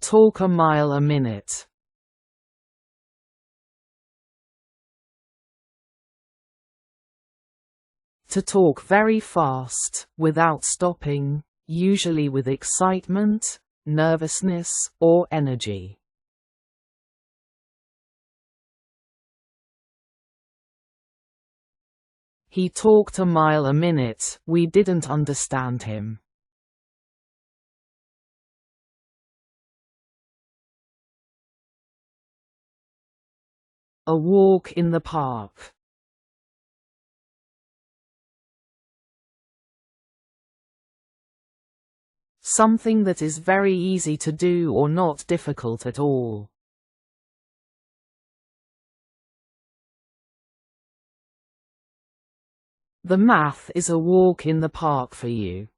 Talk a mile a minute. To talk very fast, without stopping, usually with excitement, nervousness, or energy. He talked a mile a minute, we didn't understand him. A walk in the park. Something that is very easy to do or not difficult at all. The math is a walk in the park for you.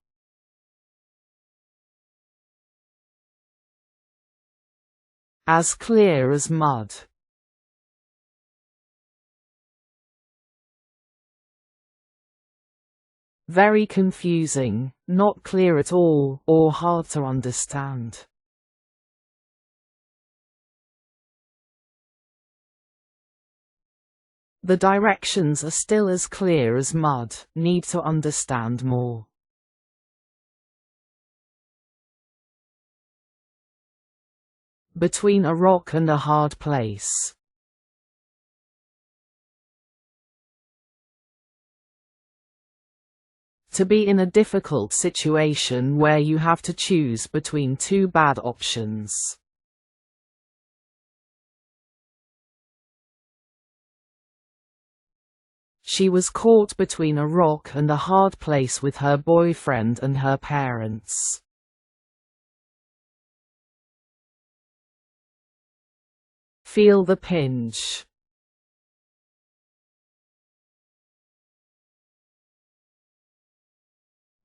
As clear as mud. Very confusing, not clear at all, or hard to understand. The directions are still as clear as mud, need to understand more. Between a rock and a hard place. To be in a difficult situation where you have to choose between two bad options. She was caught between a rock and a hard place with her boyfriend and her parents. Feel the pinch.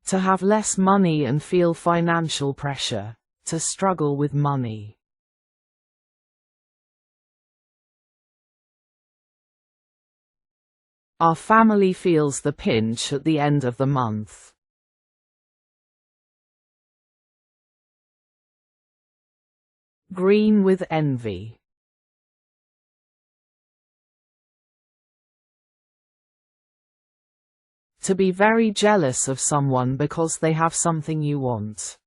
To have less money and feel financial pressure. To struggle with money. Our family feels the pinch at the end of the month. Green with envy. To be very jealous of someone because they have something you want.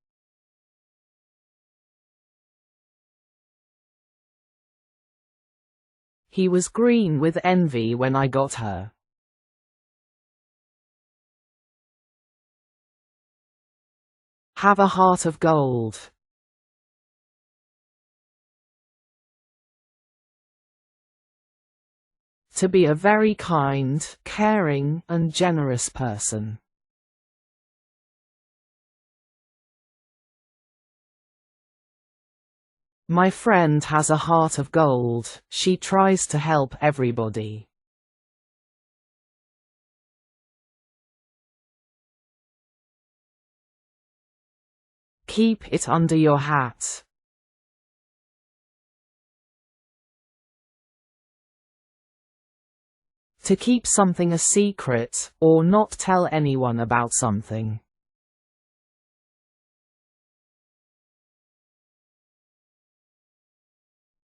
He was green with envy when I got her. Have a heart of gold. To be a very kind, caring, and generous person. My friend has a heart of gold, she tries to help everybody. Keep it under your hat. To keep something a secret, or not tell anyone about something.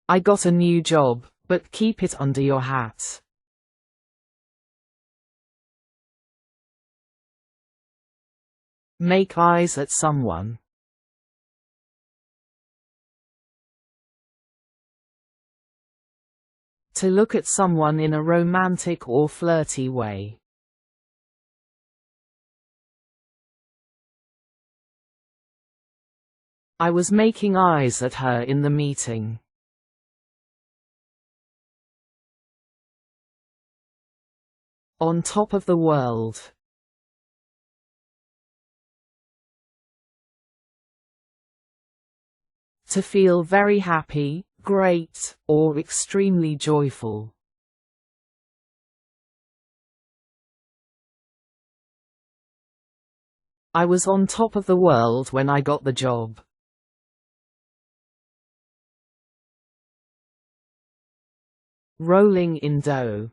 I got a new job, but keep it under your hat. Make eyes at someone. To look at someone in a romantic or flirty way. I was making eyes at her in the meeting. On top of the world. To feel very happy, great, or extremely joyful. I was on top of the world when I got the job. Rolling in dough.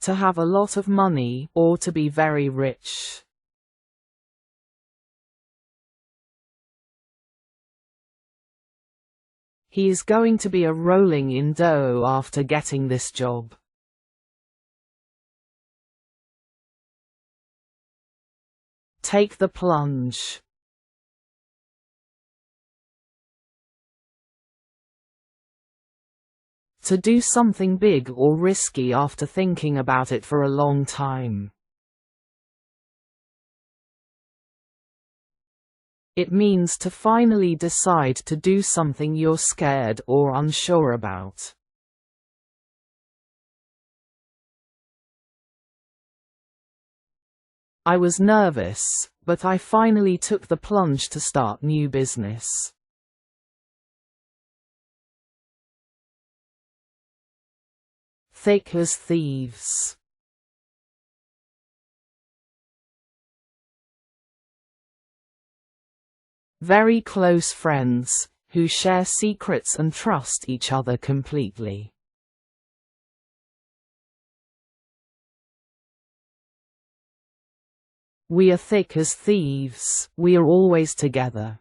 To have a lot of money, or to be very rich. He is going to be a rolling in dough after getting this job. Take the plunge. To do something big or risky after thinking about it for a long time. It means to finally decide to do something you're scared or unsure about. I was nervous, but I finally took the plunge to start new business. Thick as thieves. Very close friends, who share secrets and trust each other completely. We are thick as thieves, we are always together.